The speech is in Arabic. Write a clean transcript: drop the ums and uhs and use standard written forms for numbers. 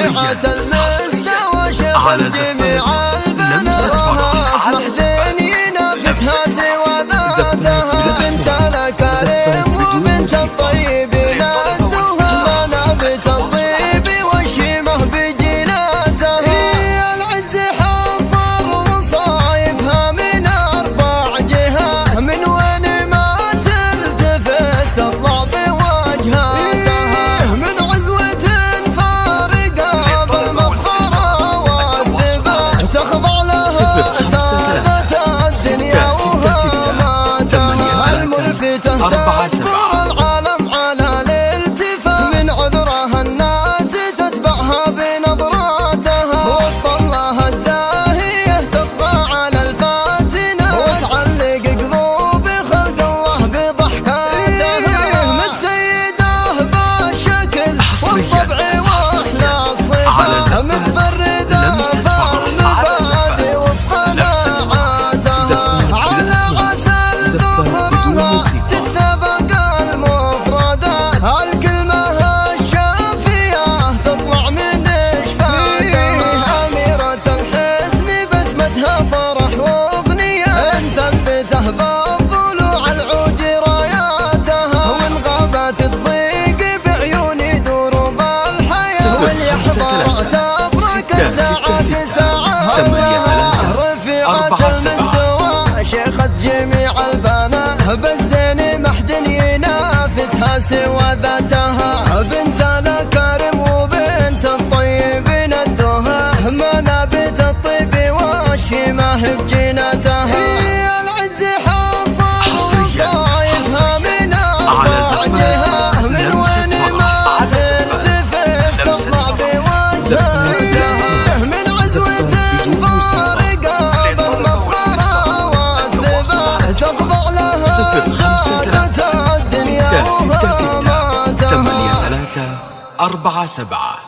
رافعة المستوى شيخ جميع البنات محزن ينافسها سوى ذاتها بنت الأكارم وبنت الطيبين الدهى منافت الطيب والشيمة بجناتها العز حصر وصايفها من أربع جهات من وين ما تلتفت تطلع بوجهاتها من عزوة فارقة بالمفخرة والثبات تخضع لها سادة الدنيا وهاماتها الملفتة تكبر العالم على الالتفات من عذرها الناس تتبعها بنظراتها وصلها الزاهية تطغى على الفاتنة وتعلق قلوب خلق الله بضحكاتها متسيدة بالشكل والطبع واحلى الصفات متفردة فالمبادئ وصناعاتها على غسل ذكرها تتسابق المفردات الكلمة الشافية تطلع من اشفاقها أميرة الحسن بسمتها فرح واغنية مثبته بالضلوع العوج راياتها وان غابت الضيق بعيون دروب الحياة واليحضر تبرك الساعات ساعاتها رفيعة المستوى شيخة جميع البنات بالزين محد ينافسها سوى ذاتها بنت الأكارم وبنت الطيبين الدهى منابت الطيب والشيمة بجناتها العز حصل وصايفها من أربع جهات من وين ما تلتفت تطلع بوجهاتها من عزوة فارقة بالمفخرة والثبات تخضع لها سادة الدنيا وهاماتها 8 3 4 7